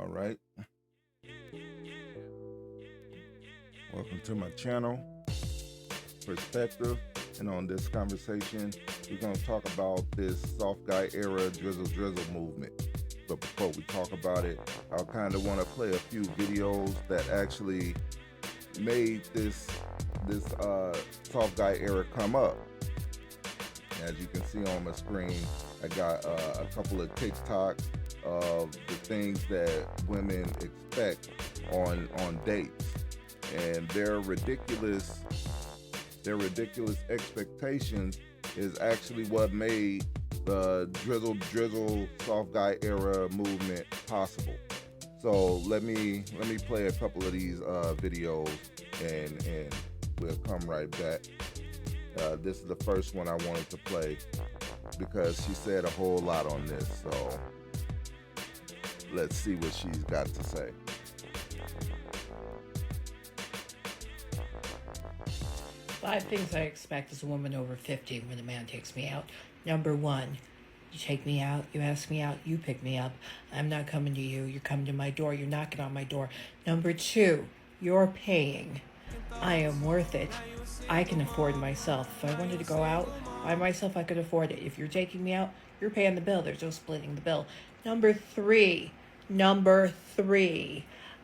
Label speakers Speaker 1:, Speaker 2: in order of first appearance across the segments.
Speaker 1: All right. Welcome to my channel, Perspective. And on this conversation, we're going to talk about this soft guy era drizzle movement. But before we talk about it, I kind of want to play a few videos that actually made this soft guy era come up. As you can see on my screen, I got a couple of TikToks of the things that women expect on dates, and their ridiculous expectations is actually what made the drizzle soft guy era movement possible. So let me play a couple of these videos, and we'll come right back. This is the first one I wanted to play because she said a whole lot on this. So let's see what she's got to say.
Speaker 2: Five things I expect as a woman over 50 when a man takes me out. Number one, you take me out, you ask me out, you pick me up. I'm not coming to you, you're coming to my door, you're knocking on my door. Number two, you're paying. I am worth it. I can afford myself. If I wanted to go out by myself, I could afford it. If you're taking me out, you're paying the bill. There's no splitting the bill. Number three,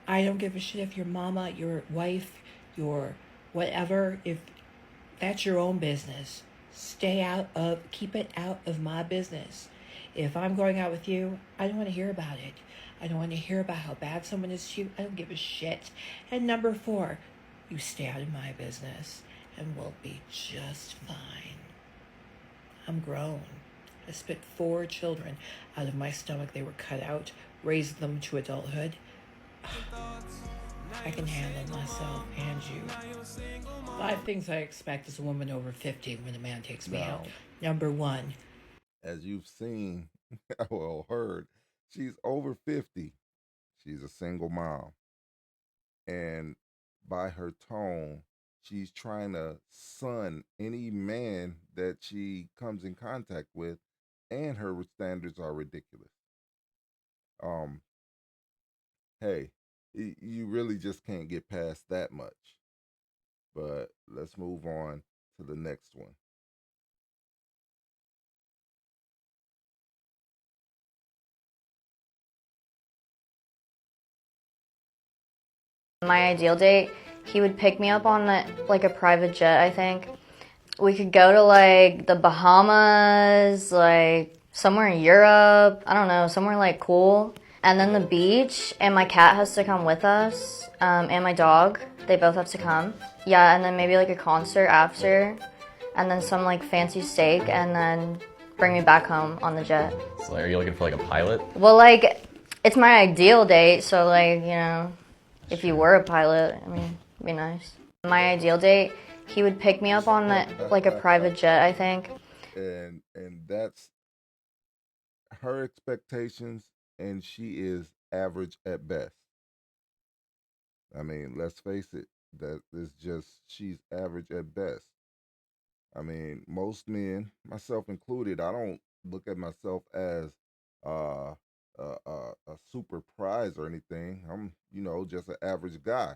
Speaker 2: I don't give a shit if your mama, your wife, your whatever, if that's your own business. Keep it out of my business. If I'm going out with you, I don't want to hear about it. I don't want to hear about how bad someone is to you. I don't give a shit. And number four, you stay out of my business and we'll be just fine. I'm grown. I spit 4 children out of my stomach. They were cut out, raised them to adulthood. I can handle myself and you. 5 things I expect as a woman over 50 when a man takes me out. Number one.
Speaker 1: As you've seen, well, heard, she's over 50. She's a single mom. And by her tone, she's trying to sun any man that she comes in contact with, and her standards are ridiculous. Hey, you really just can't get past that much. But let's move on to the next one.
Speaker 3: My ideal date, he would pick me up on a private jet, I think. We could go to like the Bahamas, like somewhere in Europe, I don't know, somewhere like cool. And then the beach, and my cat has to come with us, and my dog, they both have to come. Yeah, and then maybe like a concert after, and then some like fancy steak, and then bring me back home on the jet.
Speaker 4: So are you looking for like a pilot?
Speaker 3: Well, like, it's my ideal date, so like, you know, if you were a pilot, I mean, it'd be nice. My ideal date, he would pick me up on like a private jet, I think.
Speaker 1: And that's her expectations, and she is average at best. I mean, let's face it, that is just, she's average at best. I mean, most men, myself included, I don't look at myself as uh, a super prize or anything. I'm, just an average guy.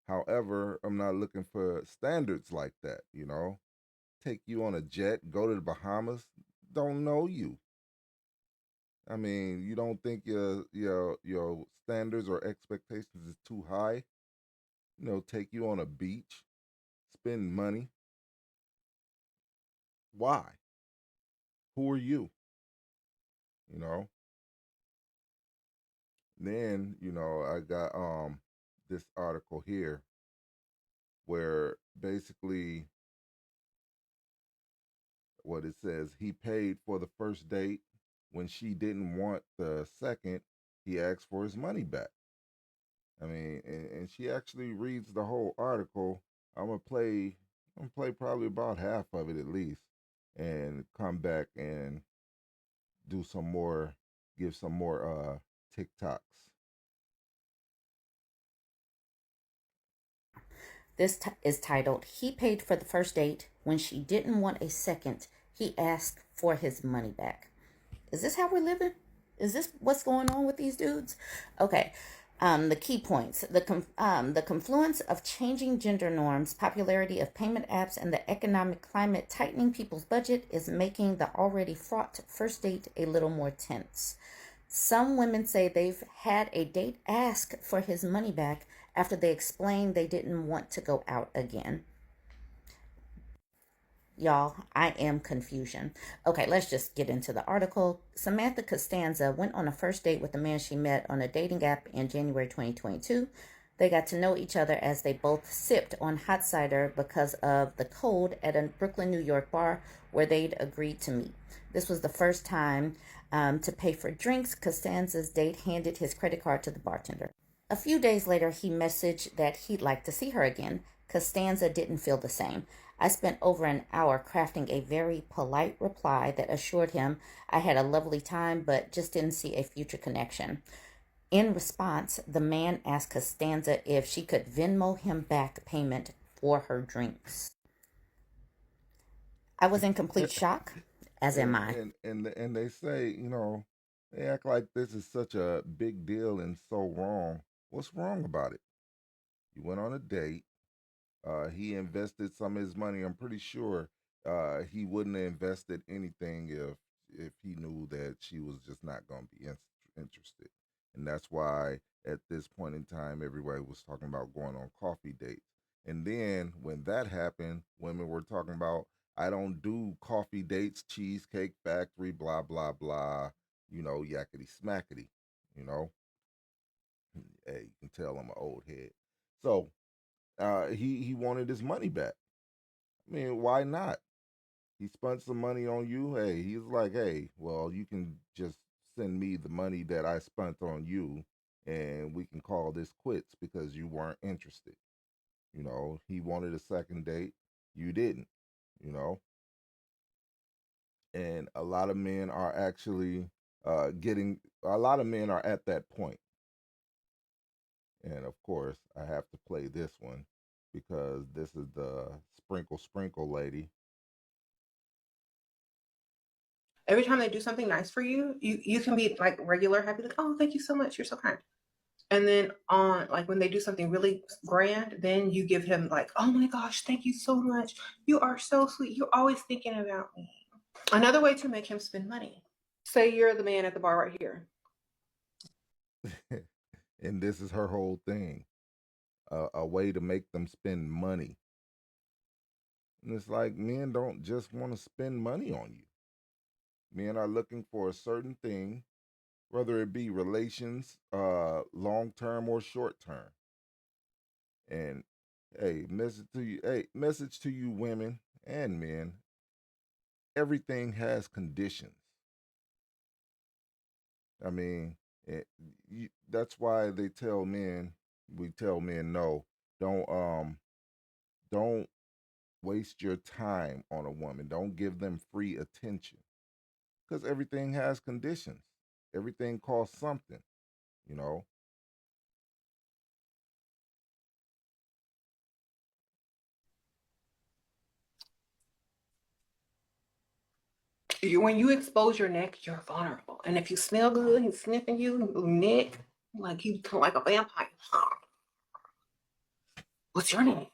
Speaker 1: However, I'm not looking for standards like that. Take you on a jet, go to the Bahamas, don't know you. I mean, you don't think your standards or expectations is too high? Take you on a beach, spend money. Why? Who are you? You know? Then, I got this article here where basically what it says, he paid for the first date. When she didn't want the second, he asked for his money back. I mean, and she actually reads the whole article. I'm gonna play probably about half of it at least, and come back and do some more, give some more TikToks.
Speaker 5: This is titled, He Paid for the First Date. When she didn't want a second, he asked for his money back. Is this how we're living? Is this what's going on with these dudes? Okay. The key points: the confluence of changing gender norms, popularity of payment apps, and the economic climate tightening people's budget is making the already fraught first date a little more tense. Some women say they've had a date ask for his money back after they explained they didn't want to go out again. Y'all, I am confusion. Okay, let's just get into the article. Samantha Costanza went on a first date with a man she met on a dating app in January 2022. They got to know each other as they both sipped on hot cider because of the cold at a Brooklyn, New York bar where they'd agreed to meet. This was the first time to pay for drinks. Costanza's date handed his credit card to the bartender. A few days later, he messaged that he'd like to see her again. Costanza didn't feel the same. I spent over an hour crafting a very polite reply that assured him I had a lovely time but just didn't see a future connection. In response, the man asked Costanza if she could Venmo him back payment for her drinks. I was in complete shock, as am
Speaker 1: and
Speaker 5: I.
Speaker 1: and they say, they act like this is such a big deal and so wrong. What's wrong about it? You went on a date. He invested some of his money. I'm pretty sure he wouldn't have invested anything if he knew that she was just not going to be interested. And that's why at this point in time, everybody was talking about going on coffee dates. And then when that happened, women were talking about, I don't do coffee dates, cheesecake factory, blah blah blah. Yakety smackety. You know, hey, you can tell I'm an old head. So he wanted his money back. I mean, why not? He spent some money on you. Hey, he's like, hey, well, you can just send me the money that I spent on you, and we can call this quits because you weren't interested. He wanted a second date, you didn't. You know, and a lot of men are actually getting. A lot of men are at that point. And of course, I have to play this one because this is the sprinkle sprinkle lady.
Speaker 6: Every time they do something nice for you, you can be like regular happy, like, oh, thank you so much, you're so kind. And then on like when they do something really grand, then you give him like, oh my gosh, thank you so much. You are so sweet. You're always thinking about me. Another way to make him spend money. Say you're the man at the bar right here.
Speaker 1: And this is her whole thing, a way to make them spend money. And it's like men don't just want to spend money on you. Men are looking for a certain thing, whether it be relations, long term or short term. And message to you women and men, everything has conditions. I mean, that's why we tell men no, don't don't waste your time on a woman. Don't give them free attention because everything has conditions. Everything costs something, you know.
Speaker 6: When you expose your neck, you're vulnerable. And if you smell good, he's sniffing you, neck, like you like a vampire. What's your name?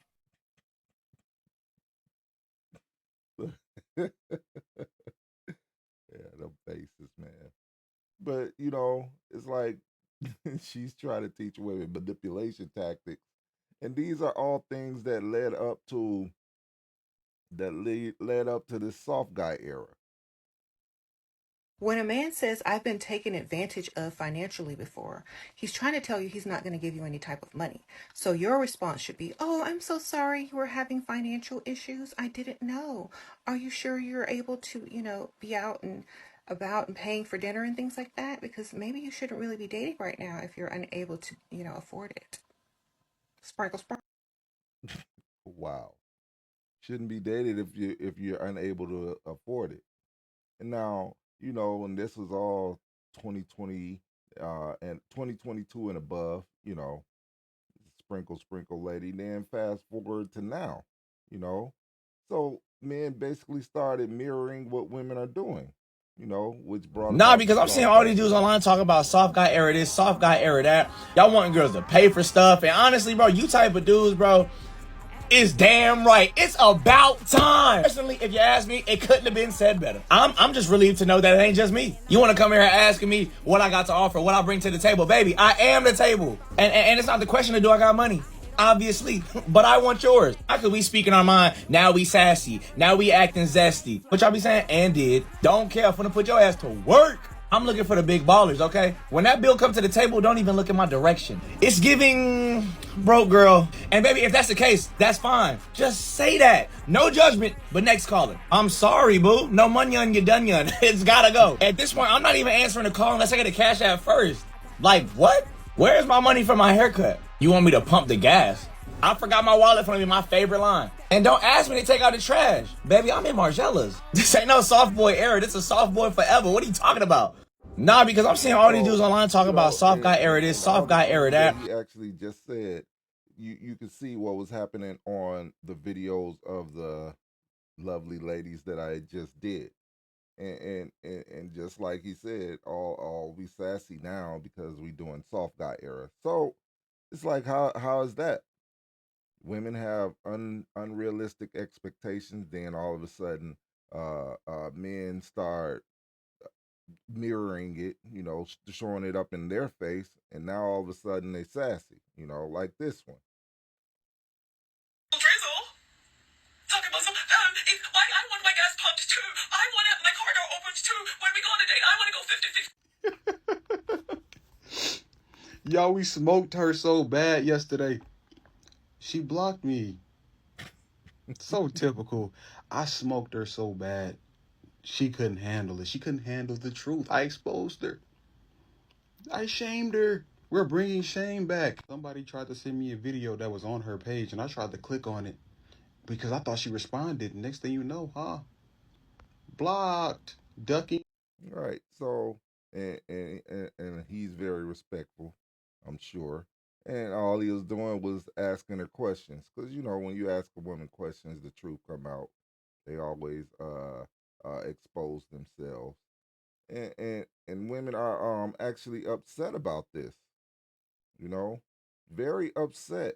Speaker 1: Yeah, them faces, man. But it's like she's trying to teach women manipulation tactics, and these are all things that led up to this soft guy era.
Speaker 6: When a man says, I've been taken advantage of financially before, he's trying to tell you he's not going to give you any type of money. So your response should be, oh, I'm so sorry you were having financial issues. I didn't know. Are you sure you're able to, be out and about and paying for dinner and things like that? Because maybe you shouldn't really be dating right now if you're unable to, afford it. Sprinkle, sprinkle.
Speaker 1: Wow, shouldn't be dated if you're unable to afford it. And now and this was all 2020 and 2022 and above. Sprinkle sprinkle lady. Then fast forward to now. You know, so men basically started mirroring what women are doing. which brought
Speaker 7: Nah,
Speaker 1: about
Speaker 7: because
Speaker 1: the
Speaker 7: I'm seeing
Speaker 1: soft
Speaker 7: all
Speaker 1: guy
Speaker 7: these dudes
Speaker 1: era.
Speaker 7: online talking about soft guy era this, soft guy era that. Y'all want girls to pay for stuff. And honestly, bro, you type of dudes, bro, it's damn right. It's about time. Personally, if you ask me, it couldn't have been said better. I'm just relieved to know that it ain't just me. You want to come here asking me what I got to offer, what I bring to the table. Baby, I am the table. And it's not the question of do I got money. Obviously, but I want yours. How could we speaking our mind? Now we sassy. Now we acting zesty. What y'all be saying? And did. Don't care. I'm finna put your ass to work. I'm looking for the big ballers, okay? When that bill comes to the table, don't even look in my direction. It's giving broke girl. And baby, if that's the case, that's fine. Just say that. No judgment, but next caller. I'm sorry, boo. No money on your dunion. It's gotta go. At this point, I'm not even answering the call unless I get a cash app first. Like, what? Where's my money for my haircut? You want me to pump the gas? I forgot my wallet from me, my favorite line. And don't ask me to take out the trash. Baby, I'm in Margellas. This ain't no soft boy era. This is a soft boy forever. What are you talking about? Nah, because I'm seeing all these dudes online talking about soft guy era this,
Speaker 1: and all
Speaker 7: soft
Speaker 1: the
Speaker 7: guy era
Speaker 1: things
Speaker 7: that.
Speaker 1: he actually just said, you could see what was happening on the videos of the lovely ladies that I just did. And just like he said, all we sassy now because we doing soft guy era. So it's like how is that? Women have unrealistic expectations, then all of a sudden men start mirroring it, showing it up in their face, and now all of a sudden they sassy, like this one.
Speaker 8: Drizzle. Talking about some, I want my gas pumped too. I want my car door opened too. When we go on a date, I want to go 50-50.
Speaker 9: Yo, we smoked her so bad yesterday. She blocked me. So typical. I smoked her so bad. She couldn't handle it. She couldn't handle the truth. I exposed her. I shamed her. We're bringing shame back. Somebody tried to send me a video that was on her page, and I tried to click on it because I thought she responded. Next thing you know, blocked, ducking.
Speaker 1: Right. So, and he's very respectful, I'm sure. And all he was doing was asking her questions, because when you ask a woman questions, the truth come out. They always expose themselves, and women are actually upset about this. You know, very upset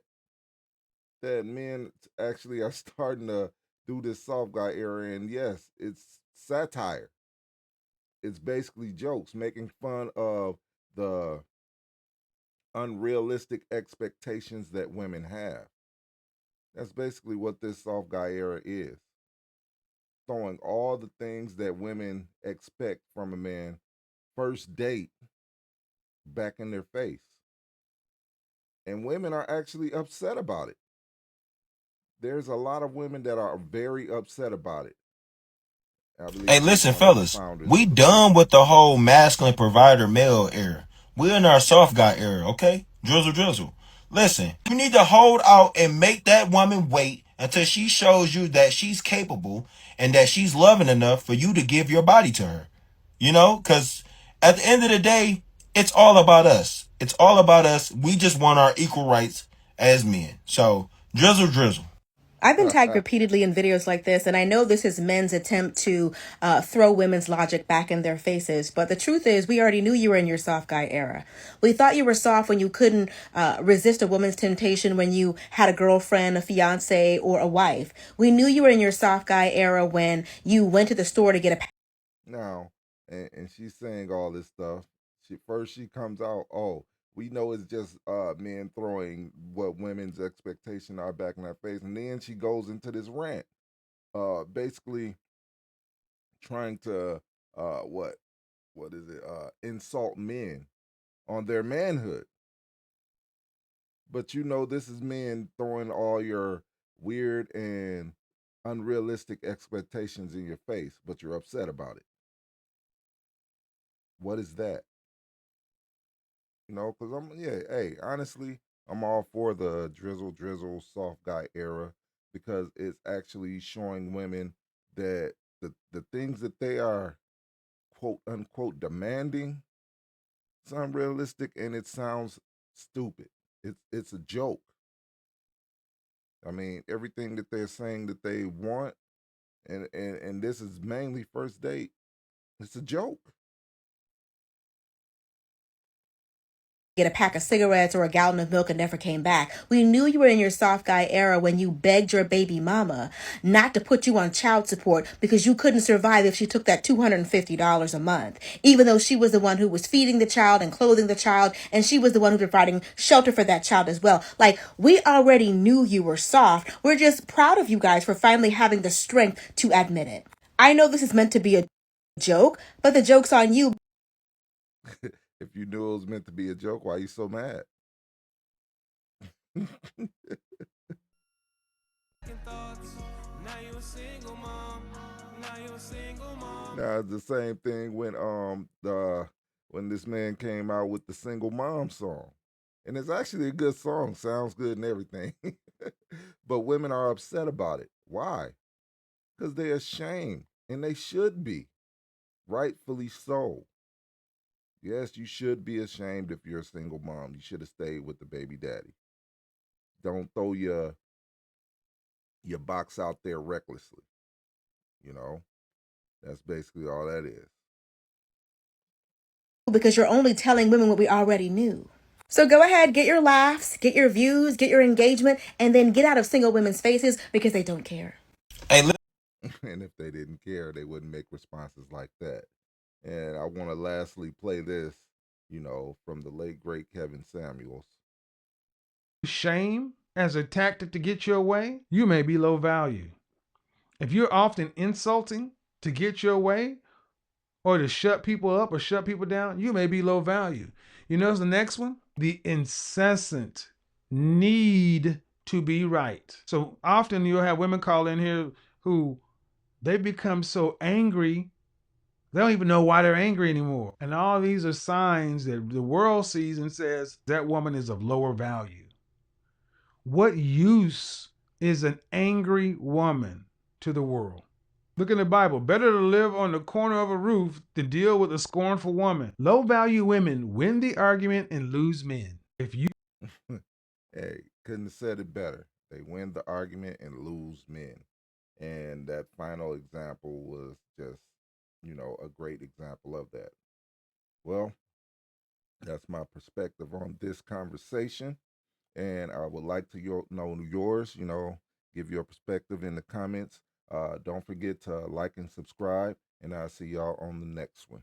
Speaker 1: that men actually are starting to do this soft guy era. And yes, it's satire. It's basically jokes, making fun of the unrealistic expectations that women have. That's basically what this soft guy era is. Throwing all the things that women expect from a man first date back in their face. And women are actually upset about it. There's a lot of women that are very upset about it. I
Speaker 10: Hey,
Speaker 1: believe he's
Speaker 10: listen,
Speaker 1: one of the
Speaker 10: fellas,
Speaker 1: founders
Speaker 10: we
Speaker 1: of the group.
Speaker 10: done with the whole masculine provider male era. We're in our soft guy era, okay? Drizzle, drizzle. Listen, you need to hold out and make that woman wait until she shows you that she's capable and that she's loving enough for you to give your body to her. Because at the end of the day, it's all about us. It's all about us. We just want our equal rights as men. So, drizzle, drizzle.
Speaker 6: I've been tagged repeatedly in videos like this, and I know this is men's attempt to throw women's logic back in their faces. But the truth is, we already knew you were in your soft guy era. We thought you were soft when you couldn't resist a woman's temptation when you had a girlfriend, a fiance, or a wife. We knew you were in your soft guy era when you went to the store to get a.
Speaker 1: Now, and she's saying all this stuff. She comes out, oh, we know it's just men throwing what women's expectation are back in our face, and then she goes into this rant, basically trying to what is it, insult men on their manhood. But this is men throwing all your weird and unrealistic expectations in your face, but you're upset about it. What is that? Because hey, honestly, I'm all for the drizzle soft guy era, because it's actually showing women that the things that they are quote unquote demanding, it's unrealistic and it sounds stupid. It's a joke. I mean, everything that they're saying that they want, and this is mainly first date. It's a joke.
Speaker 6: Get a pack of cigarettes or a gallon of milk and never came back. We knew you were in your soft guy era when you begged your baby mama not to put you on child support because you couldn't survive if she took that $250 a month, even though she was the one who was feeding the child and clothing the child, and she was the one who was providing shelter for that child as well. Like, we already knew you were soft. We're just proud of you guys for finally having the strength to admit it. I know this is meant to be a joke, but the joke's on you.
Speaker 1: If you knew it was meant to be a joke, why are you so mad? Now it's the same thing when this man came out with the single mom song. And it's actually a good song, sounds good and everything. But women are upset about it. Why? Because they're ashamed, and they should be. Rightfully so. Yes, you should be ashamed if you're a single mom. You should have stayed with the baby daddy. Don't throw your box out there recklessly. You know, that's basically all that is.
Speaker 6: Because you're only telling women what we already knew. So go ahead, get your laughs, get your views, get your engagement, and then get out of single women's faces because they don't care.
Speaker 10: Hey,
Speaker 1: And if they didn't care, they wouldn't make responses like that. And I want to lastly play this, from the late great Kevin Samuels.
Speaker 11: Shame as a tactic to get your way, you may be low value. If you're often insulting to get your way or to shut people up or shut people down, you may be low value. You notice the next one? The incessant need to be right. So often you'll have women call in here who they become so angry, they don't even know why they're angry anymore. And all these are signs that the world sees and says that woman is of lower value. What use is an angry woman to the world? Look in the Bible. Better to live on the corner of a roof than deal with a scornful woman. Low value women win the argument and lose men. If you
Speaker 1: Hey, couldn't have said it better. They win the argument and lose men. And that final example was just, a great example of that. Well, that's my perspective on this conversation. And I would like to know yours, give your perspective in the comments. Don't forget to like and subscribe, and I'll see y'all on the next one.